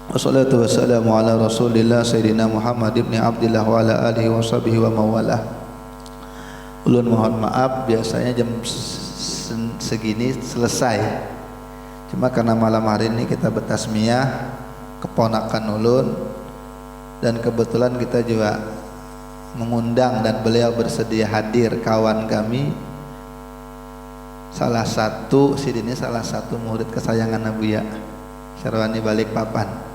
Wassalatu wassalamu ala Rasulillah Sayyidina Muhammad ibn Abdillah wa ala alihi wa sahbihi wa mawalah. Ulun mohon maaf, biasanya jam segini selesai. Cuma karena malam hari ini kita bertasmiyah keponakan ulun, dan kebetulan kita juga mengundang dan beliau bersedia hadir kawan kami, salah satu murid kesayangan Nabuya Syarwani Balikpapan.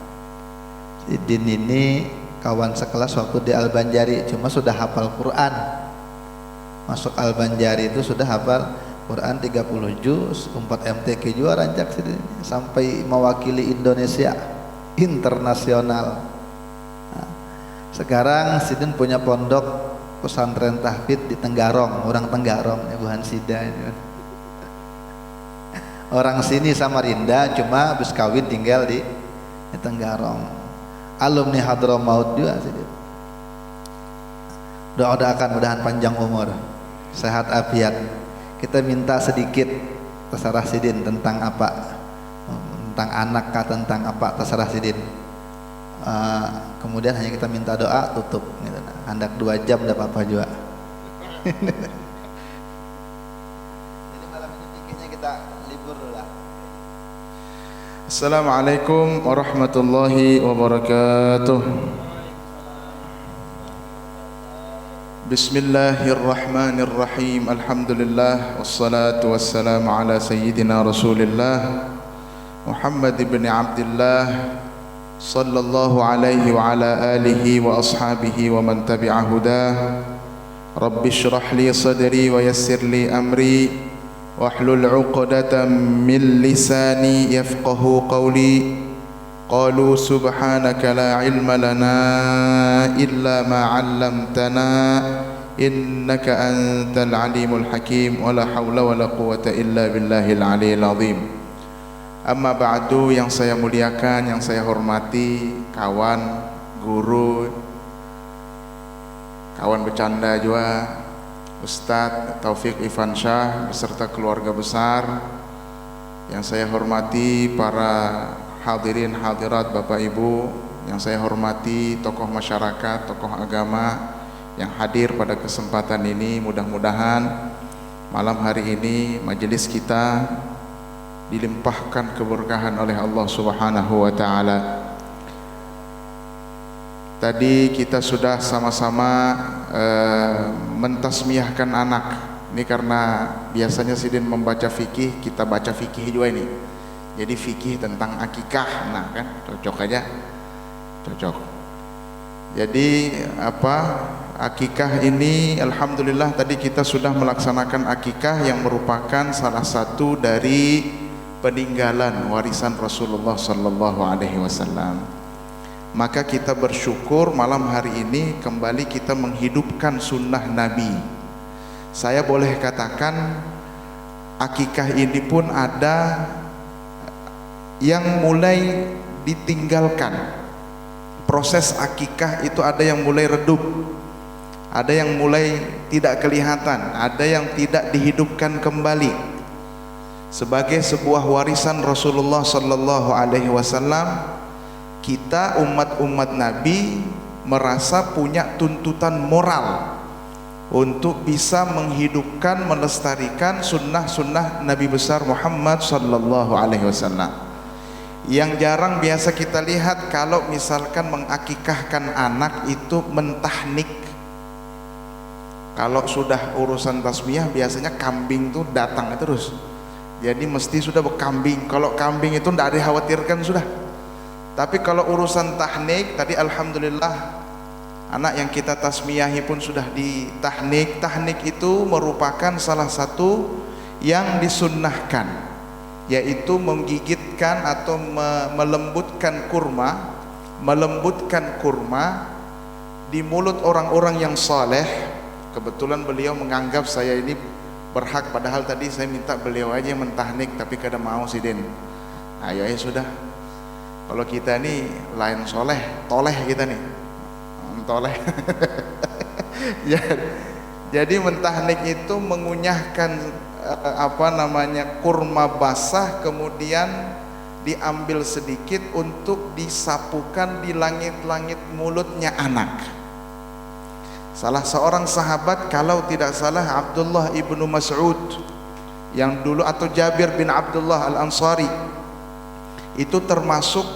Sidin ini kawan sekelas waktu di Al-Banjari, cuma sudah hafal Quran. Masuk Al-Banjari itu sudah hafal Quran 30 juz, 4 MTQ juga rancak Sidin, sampai mewakili Indonesia internasional. Nah, sekarang Sidin punya pondok pesantren tahfidz di Tenggarong, orang Tenggarong, Ibu Hansida ini. Orang sini Samarinda, cuma habis kawin tinggal di Tenggarong. Alumni Hadramaut juga sih. Doakan mudahan panjang umur, sehat afiat. Kita minta sedikit terserah Sidin tentang apa, tentang anak kah, tentang apa terserah Sidin. Kemudian hanya kita minta doa tutup gitu. Hendak 2 jam tidak apa-apa juga. Jadi malam ini pikirnya kita libur dulu lah. Assalamualaikum warahmatullahi wabarakatuh. Bismillahirrahmanirrahim. Alhamdulillah wassalatu wassalamu ala sayyidina Rasulillah Muhammad ibn Abdullah sallallahu alaihi wa ala alihi wa ashabihi wa man tabi'a hudah. Rabbi shrah li sadri wa yassir li amri wahlul 'uqdatam min lisani yafqahu qawli. Qalu subhanaka la ilma lana illa ma 'allamtana innaka antal alimul hakim wa la hawla wa la quwwata illa billahil aliyil azim. Amma ba'du, yang saya muliakan, yang saya hormati kawan, guru, kawan bercanda juga, Ustadz Taufik Ifansyah beserta keluarga besar, yang saya hormati para hadirin hadirat Bapak Ibu, yang saya hormati tokoh masyarakat, tokoh agama yang hadir pada kesempatan ini. Mudah-mudahan malam hari ini majelis kita dilimpahkan keberkahan oleh Allah Subhanahu wa taala. Tadi kita sudah sama-sama mentasmiyahkan anak. Ini karena biasanya Sidin membaca fikih, kita baca fikih juga ini. Jadi fikih tentang akikah, nah kan cocok aja, cocok. Jadi akikah ini, alhamdulillah tadi kita sudah melaksanakan akikah yang merupakan salah satu dari peninggalan warisan Rasulullah sallallahu alaihi wasallam. Maka kita bersyukur malam hari ini kembali kita menghidupkan sunnah Nabi. Saya boleh katakan akikah ini pun ada yang mulai ditinggalkan. Proses akikah itu ada yang mulai redup, ada yang mulai tidak kelihatan, ada yang tidak dihidupkan kembali sebagai sebuah warisan Rasulullah sallallahu alaihi wasallam. Kita umat-umat Nabi merasa punya tuntutan moral untuk bisa menghidupkan, melestarikan sunnah-sunnah Nabi besar Muhammad sallallahu alaihi wasallam. Yang jarang biasa kita lihat kalau misalkan mengakikahkan anak itu mentahnik. Kalau sudah urusan tasmiyah biasanya kambing tuh datang terus. Jadi mesti sudah berkambing. Kalau kambing itu tidak dikhawatirkan sudah. Tapi kalau urusan tahnik tadi alhamdulillah anak yang kita tasmiyahi pun sudah ditahnik. Tahnik itu merupakan salah satu yang disunnahkan, yaitu menggigitkan atau melembutkan kurma di mulut orang-orang yang saleh. Kebetulan beliau menganggap saya ini berhak, padahal tadi saya minta beliau aja yang mentahnik, tapi kada mau Sidin. Ayo ya sudah. Kalau kita ini lain soleh, toleh kita nih, toleh. Jadi mentahnik itu mengunyahkan kurma basah, kemudian diambil sedikit untuk disapukan di langit-langit mulutnya anak. Salah seorang sahabat, kalau tidak salah Abdullah ibnu Mas'ud yang dulu, atau Jabir bin Abdullah al-Ansari, itu termasuk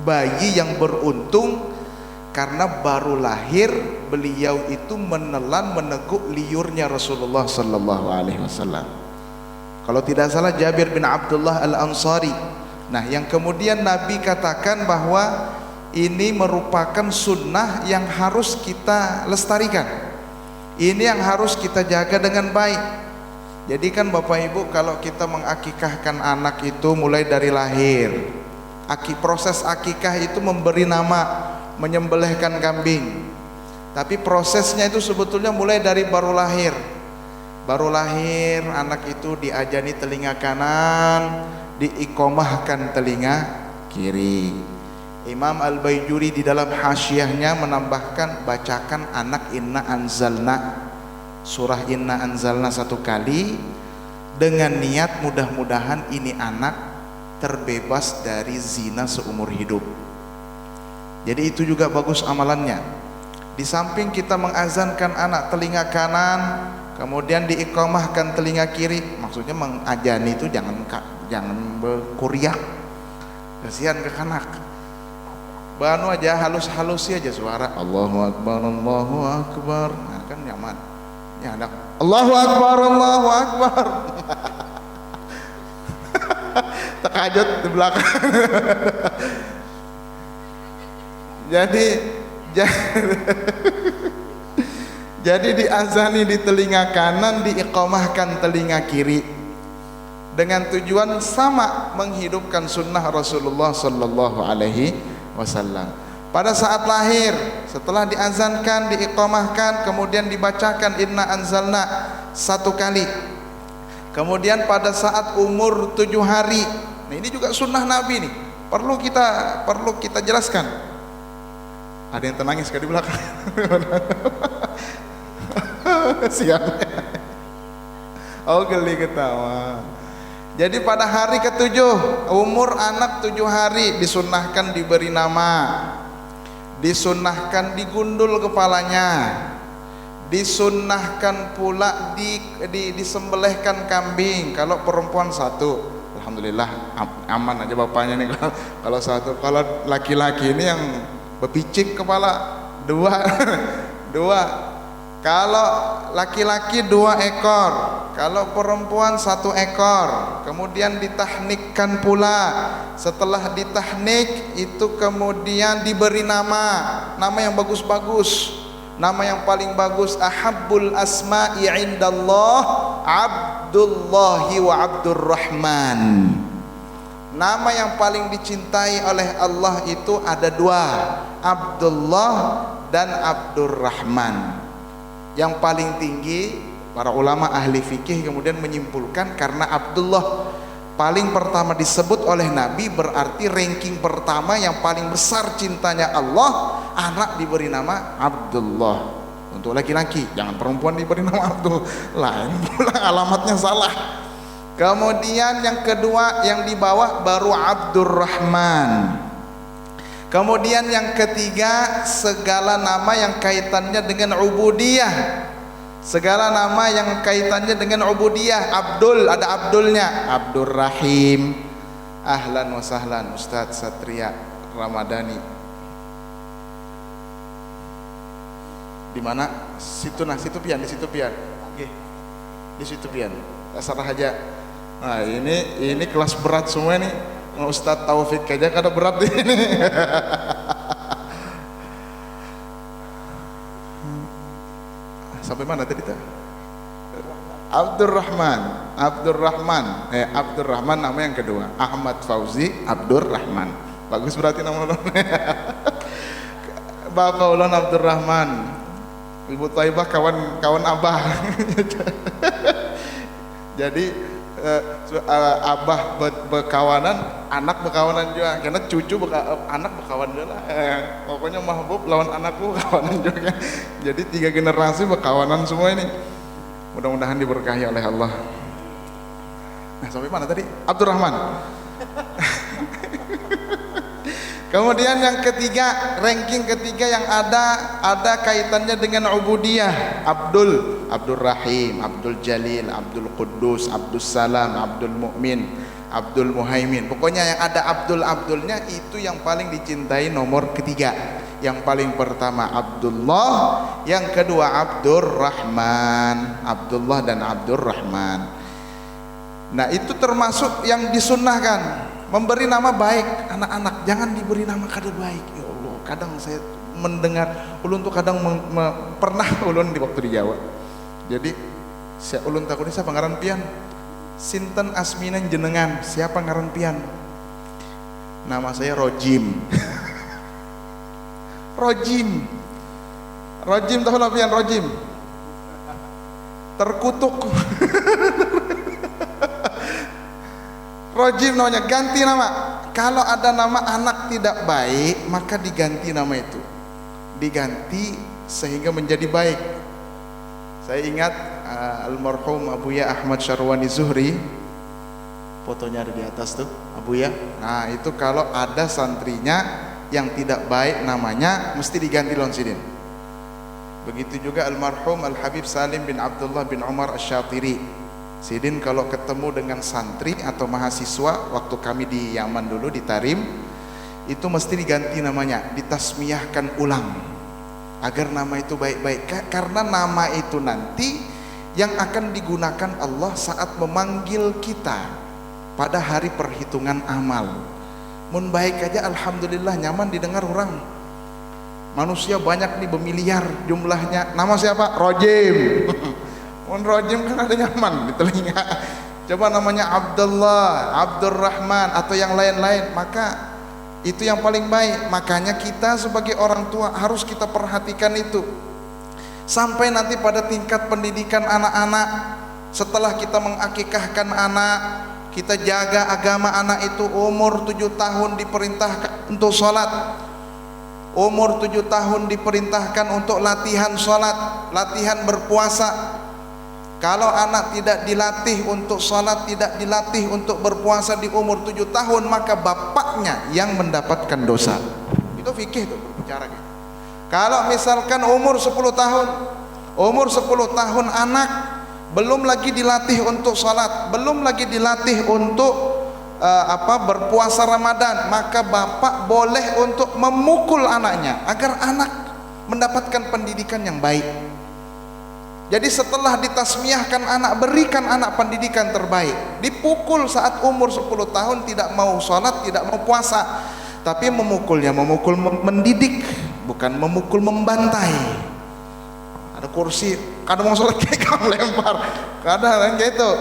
bayi yang beruntung karena baru lahir beliau itu menelan meneguk liurnya Rasulullah sallallahu alaihi wasallam. Kalau tidak salah Jabir bin Abdullah al-Ansari. Nah, yang kemudian Nabi katakan bahwa ini merupakan sunnah yang harus kita lestarikan. Ini yang harus kita jaga dengan baik. Jadi kan Bapak Ibu, kalau kita mengakikahkan anak itu mulai dari lahir, proses akikah itu memberi nama, menyembelihkan kambing. Tapi prosesnya itu sebetulnya mulai dari baru lahir. Baru lahir anak itu diajani telinga kanan, diikomahkan telinga kiri. Imam Al-Baijuri di dalam hasyiahnya menambahkan, bacakan anak inna anzalna, surah inna anzalna 1 kali, dengan niat mudah-mudahan ini anak terbebas dari zina seumur hidup. Jadi itu juga bagus amalannya. Di samping kita mengazankan anak telinga kanan, kemudian diikomahkan telinga kiri, maksudnya mengajani itu jangan berkuriak, kasihan ke anak. Banu aja halus-halus aja suara Allahu Akbar, Allahu Akbar, nah, kan nyaman. Ya anak Allahu Akbar, Allahu Akbar. Terkajut di belakang. Jadi diazani di telinga kanan, diiqamahkan telinga kiri, dengan tujuan sama, menghidupkan sunnah Rasulullah sallallahu alaihi wasallam. Pada saat lahir, setelah diazankan, diiqamahkan, kemudian dibacakan inna anzalna 1 kali. Kemudian pada saat umur 7 hari, nah ini juga sunnah Nabi nih, perlu kita jelaskan. Ada yang tenangis di belakang. Siap. Oh, geli ketawa. Jadi pada hari ke-7, umur anak 7 hari, disunnahkan diberi nama, disunnahkan digundul kepalanya, disunnahkan pula disembelihkan kambing. Kalau perempuan 1, alhamdulillah aman aja bapaknya nih. Kalau 1, kalau laki-laki ini yang bepicik kepala 2. Kalau laki-laki 2 ekor, kalau perempuan 1 ekor. Kemudian ditahnikkan pula. Setelah ditahnik itu kemudian diberi nama yang bagus-bagus. Nama yang paling bagus, ahabbul asma'i indallah Abdullahi wa Abdurrahman. Nama yang paling dicintai oleh Allah itu ada 2, Abdullah dan Abdurrahman. Yang paling tinggi, para ulama ahli fikih kemudian menyimpulkan, karena Abdullah paling pertama disebut oleh Nabi, berarti ranking pertama yang paling besar cintanya Allah, anak diberi nama Abdullah. Untuk laki-laki, jangan perempuan diberi nama Abdul, lain pula alamatnya salah. Kemudian yang kedua, yang di bawah baru Abdurrahman. Kemudian yang ketiga, segala nama yang kaitannya dengan ubudiyah. Segala nama yang kaitannya dengan ubudiyah. Abdul, ada Abdulnya, Abdurrahim. Ahlan wa sahlan Ustadz Satria Ramadhani. Di mana? Situ pian, di situ pian. Oke. Di situ pian. Terserah aja. Nah, ini kelas berat semua nih. Ustadz Taufik aja kada berat ini. Sampai mana tadi tuh? Abdurrahman. Abdurrahman nama yang kedua. Ahmad Fauzi Abdurrahman. Bagus berarti nama ulun. Bapak ulun Abdurrahman. Ibu Taibah kawan abah. Jadi abah berkawanan, anak berkawanan juga, karena cucu anak berkawan juga lah. Pokoknya mahbub lawan anakku berkawanan juga. Jadi 3 generasi berkawanan semua ini. Mudah-mudahan diberkahi oleh Allah. Nah, sampai mana tadi? Abdurrahman. Kemudian yang ketiga, ranking ketiga yang ada kaitannya dengan ubudiyah. Abdul Rahim, Abdul Jalil, Abdul Quddus, Abdul Salam, Abdul Mu'min, Abdul Muhaimin. Pokoknya yang ada Abdulnya itu yang paling dicintai nomor ketiga. Yang paling pertama Abdullah, yang kedua Abdurrahman. Abdullah dan Abdurrahman. Nah, itu termasuk yang disunnahkan. Memberi nama baik anak-anak, jangan diberi nama kada baik. Ya Allah, kadang saya mendengar ulun tuh kadang pernah ulun di waktu di Jawa. Jadi saya ulun takutnya siapa ngaran pian? Sinten asminan jenengan, siapa ngaran pian? Nama saya Rojim. Rojim tahu lah pian Rojim? Terkutuk. Rojim namanya, ganti nama. Kalau ada nama anak tidak baik, maka diganti nama itu. Diganti sehingga menjadi baik. Saya ingat almarhum Abuya Ahmad Syarwani Zuhri, fotonya ada di atas tuh, Abuya. Nah, itu kalau ada santrinya yang tidak baik namanya, mesti diganti lawan sidin. Begitu juga almarhum Al Habib Salim bin Abdullah bin Umar Asy-Syatiri. Sidin kalau ketemu dengan santri atau mahasiswa waktu kami di Yaman dulu di Tarim, itu mesti diganti namanya, ditasmiyahkan ulang agar nama itu baik-baik, karena nama itu nanti yang akan digunakan Allah saat memanggil kita pada hari perhitungan amal. Mun baik aja alhamdulillah nyaman didengar orang. Manusia banyak nih bermiliar jumlahnya, nama siapa? Rojim. Mun Rojim kan ada nyaman di telinga. Coba namanya Abdullah, Abdurrahman atau yang lain-lain, maka itu yang paling baik. Makanya kita sebagai orang tua harus kita perhatikan itu. Sampai nanti pada tingkat pendidikan anak-anak, setelah kita mengakikahkan anak, kita jaga agama anak itu, umur 7 tahun diperintahkan untuk sholat, umur 7 tahun diperintahkan untuk latihan sholat, latihan berpuasa. Kalau anak tidak dilatih untuk sholat, tidak dilatih untuk berpuasa di umur 7 tahun, maka bapaknya yang mendapatkan dosa. Itu fikih tuh bicara gitu. Kalau misalkan umur 10 tahun, umur 10 tahun anak belum lagi dilatih untuk sholat, belum lagi dilatih untuk berpuasa Ramadan, maka bapak boleh untuk memukul anaknya agar anak mendapatkan pendidikan yang baik. Jadi setelah ditasmiyahkan anak, berikan anak pendidikan terbaik. Dipukul saat umur 10 tahun tidak mau sholat, tidak mau puasa, tapi memukulnya, memukul mendidik, bukan memukul membantai. Ada kursi, kadang mau sholat kayak kamu lempar, kadang kayak itu.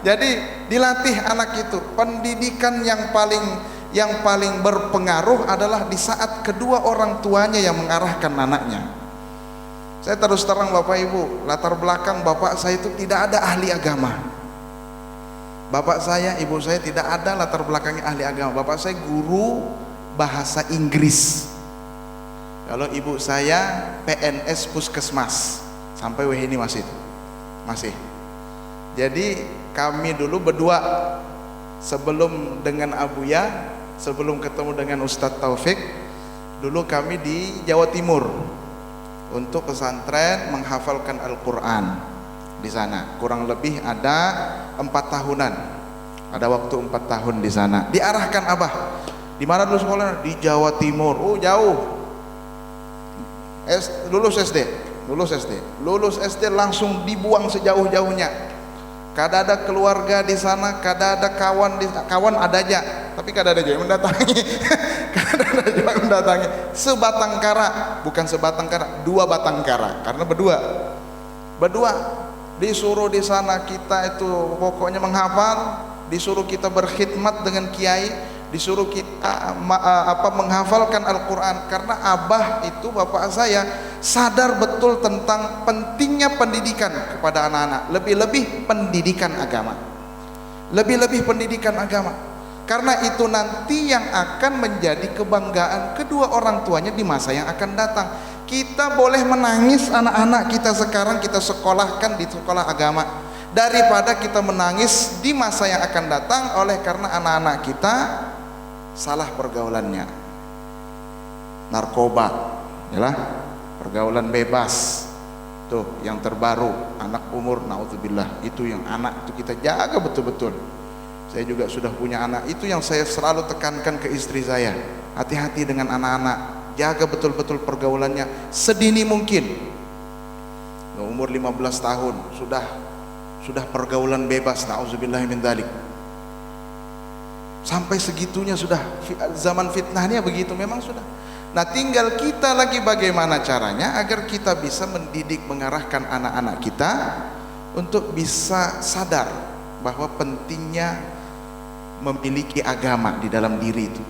Jadi dilatih anak itu. Pendidikan yang paling berpengaruh adalah di saat kedua orang tuanya yang mengarahkan anaknya. Saya terus terang Bapak Ibu, latar belakang bapak saya itu tidak ada ahli agama. Bapak saya, ibu saya tidak ada latar belakangnya ahli agama. Bapak saya guru bahasa Inggris. Kalau ibu saya PNS puskesmas, sampai WH ini masih. Jadi kami dulu berdua sebelum dengan Abuya, sebelum ketemu dengan Ustadz Taufik, dulu kami di Jawa Timur untuk pesantren menghafalkan Al-Quran di sana. Kurang lebih ada 4 tahunan, ada waktu 4 tahun di sana. Diarahkan Abah, di mana dulu sekolah? Di Jawa Timur. Oh jauh. Lulus SD langsung dibuang sejauh-jauhnya. Kada ada keluarga di sana, kada ada kawan ada aja, tapi kada ada juga yang mendatangi. Kada ada juga yang mendatangi. Sebatang kara, bukan sebatang kara, 2 batang kara, karena berdua disuruh di sana kita itu pokoknya menghafal, disuruh kita berkhidmat dengan kiai, disuruh kita menghafalkan Al-Quran. Karena Abah itu bapak saya sadar betul tentang pentingnya pendidikan kepada anak-anak, lebih-lebih pendidikan agama, karena itu nanti yang akan menjadi kebanggaan kedua orang tuanya di masa yang akan datang. Kita boleh menangis anak-anak kita sekarang kita sekolahkan di sekolah agama, daripada kita menangis di masa yang akan datang oleh karena anak-anak kita salah pergaulannya, narkoba, yalah, pergaulan bebas. Tuh yang terbaru, anak umur naudzubillah, itu yang anak itu kita jaga betul-betul. Saya juga sudah punya anak, itu yang saya selalu tekankan ke istri saya, hati-hati dengan anak-anak, jaga betul-betul pergaulannya sedini mungkin. Umur 15 tahun sudah pergaulan bebas, naudzubillah min dzalik. Sampai segitunya sudah, zaman fitnahnya begitu memang sudah. Nah, tinggal kita lagi bagaimana caranya agar kita bisa mendidik, mengarahkan anak-anak kita untuk bisa sadar bahwa pentingnya memiliki agama di dalam diri itu.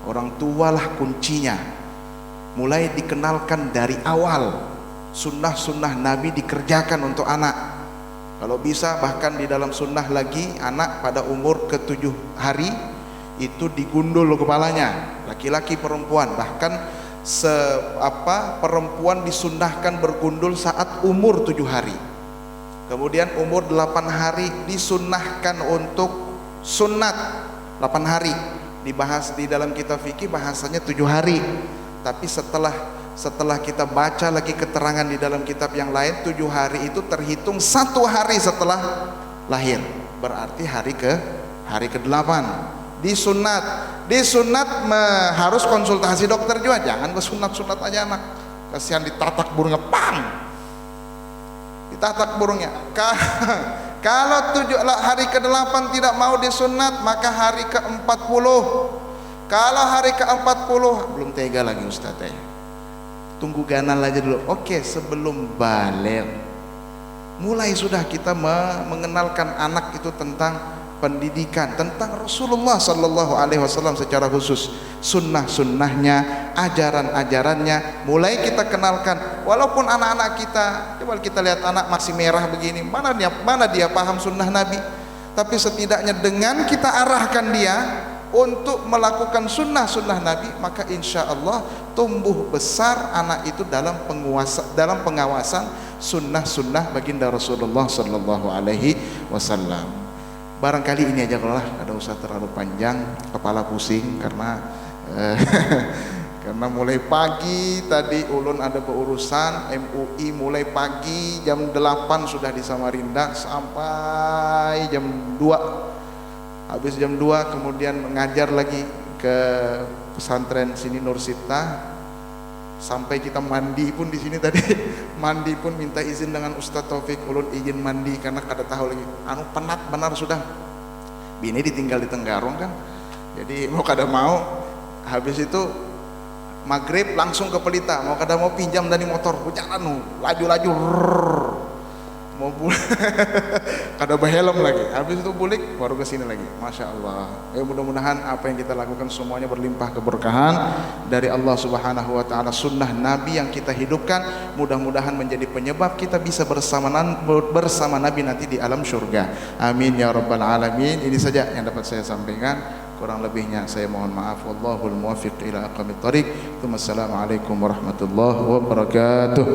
Orang tualah kuncinya. Mulai dikenalkan dari awal, sunnah-sunnah Nabi dikerjakan untuk anak. Kalau bisa bahkan di dalam sunnah lagi, anak pada umur ke-7 hari itu digundul kepalanya, laki-laki perempuan. Bahkan perempuan disunnahkan bergundul saat umur 7 hari. Kemudian umur 8 hari disunnahkan untuk sunat 8 hari. Dibahas di dalam kitab fikih bahasanya 7 hari. Tapi setelah kita baca lagi keterangan di dalam kitab yang lain, 7 hari itu terhitung 1 hari setelah lahir. Berarti hari ke-8. Disunat harus konsultasi dokter juga, jangan bersunat aja anak, kasihan ditatak burungnya, pang, ditatak burungnya. Kalau hari ke-8 tidak mau disunat, maka hari ke-40. Kalau hari ke-40 belum tega lagi Ustaz, tunggu ganal aja dulu. Oke, sebelum balik mulai sudah kita mengenalkan anak itu tentang pendidikan, tentang Rasulullah Sallallahu Alaihi Wasallam secara khusus, sunnah-sunnahnya, ajaran-ajarannya, mulai kita kenalkan. Walaupun anak-anak kita, coba kita lihat anak masih merah begini, mana dia paham sunnah Nabi. Tapi setidaknya dengan kita arahkan dia untuk melakukan sunnah-sunnah Nabi, maka insya Allah tumbuh besar anak itu dalam pengawasan sunnah-sunnah baginda Rasulullah Sallallahu Alaihi Wasallam. Barangkali ini aja, kalau ada usah terlalu panjang, kepala pusing karena karena mulai pagi tadi ulun ada berurusan MUI, mulai pagi jam 8 sudah di Samarinda sampai jam 2. Habis jam 2 kemudian mengajar lagi ke pesantren sini Nursita. Sampai kita mandi pun di sini tadi, mandi pun minta izin dengan Ustadz Taufik, ulun izin mandi karena kada tahu lagi, penat benar sudah. Bini ditinggal di Tenggarong kan, jadi mau kada mau. Habis itu maghrib langsung ke Pelita, mau kada mau pinjam dari motor, hujan laju-laju, mau kada berhelm lagi. Habis itu bulik baru ke sini lagi. Masya Allah. Mudah-mudahan apa yang kita lakukan semuanya berlimpah keberkahan dari Allah Subhanahu Wa Taala. Sunnah Nabi yang kita hidupkan mudah-mudahan menjadi penyebab kita bisa bersama Nabi nanti di alam surga. Amin ya rabbal alamin. Ini saja yang dapat saya sampaikan. Kurang lebihnya saya mohon maaf. Wallahul muwaffiq ila aqwamit thoriq. Wassalamualaikum warahmatullahi wabarakatuh.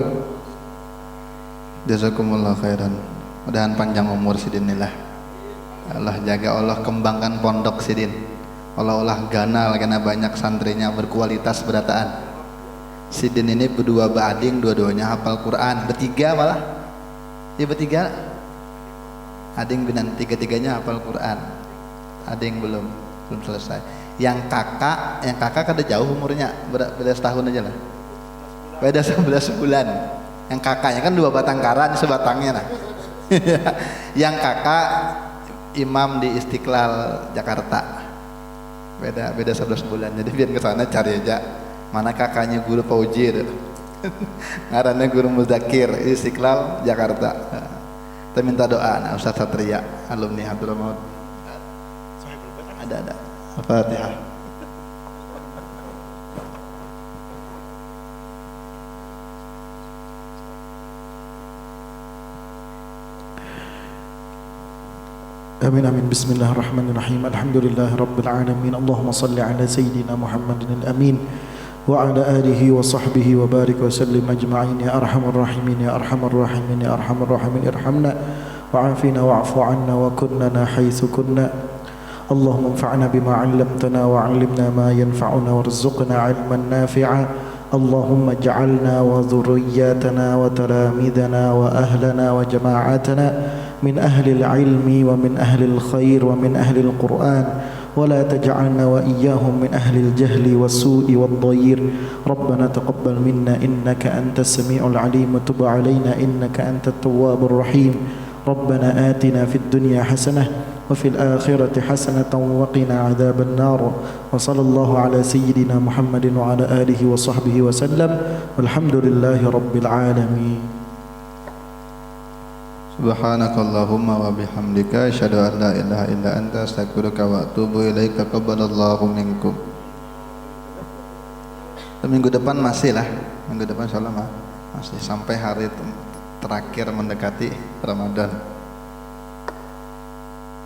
Jazakumullah khairan. Mudahan panjang umur Sidinilah. Allah jaga, Allah kembangkan pondok Sidin. Allah ganal karena banyak santrinya berkualitas berataan. Sidin ini berdua berading, dua-duanya hafal Quran, bertiga malah. Iya bertiga. Ading binan, tiga-tiganya hafal Quran. Ading belum selesai. Yang kakak kada jauh umurnya, beda setahun aja lah. Beda 11 bulan. Yang kakaknya kan 2 batang kara, ini sebatangnya nah. Yang kakak imam di Istiqlal Jakarta, beda 11 bulan. Jadi biar kesana cari aja mana kakaknya guru Pauji itu. Ngarannya guru Muzakir Istiqlal Jakarta. Kita minta doa nah Ustaz Satria alumni Abdul Maut. Ada Al-Fatihah. آمين آمين بسم الله الرحمن الرحيم الحمد لله رب العالمين اللهم صل على سيدنا محمد الأمين وعلى آله وصحبه وبارك وسلم أجمعين يا أرحم الراحمين يا أرحم الراحمين يا أرحم الراحمين ارحمنا وعافنا واعف عنا وكن لنا حيث كنا اللهم انفعنا بما علمتنا وعلمنا ما ينفعنا وارزقنا علما نافعا اللهم اجعلنا وذرياتنا وتلاميذنا وأهلنا وجماعاتنا من أهل العلم ومن أهل الخير ومن أهل القرآن ولا تجعلنا وإياهم من أهل الجهل والسوء والضير ربنا تقبل منا إنك أنت السميع العليم وتب علينا إنك أنت التواب الرحيم ربنا آتنا في الدنيا حسنة وفي الآخرة حسنة وقنا عذاب النار وصلى الله على سيدنا محمد وعلى آله وصحبه وسلم والحمد لله رب العالمين. Subhanakallahumma wa bihamdika asyhadu an la ilaha illa anta astaghfiruka wa atubu ilaika. Qabbalallahu minkum. Minggu depan masih lah, minggu depan insyaallah masih sampai hari terakhir mendekati Ramadan.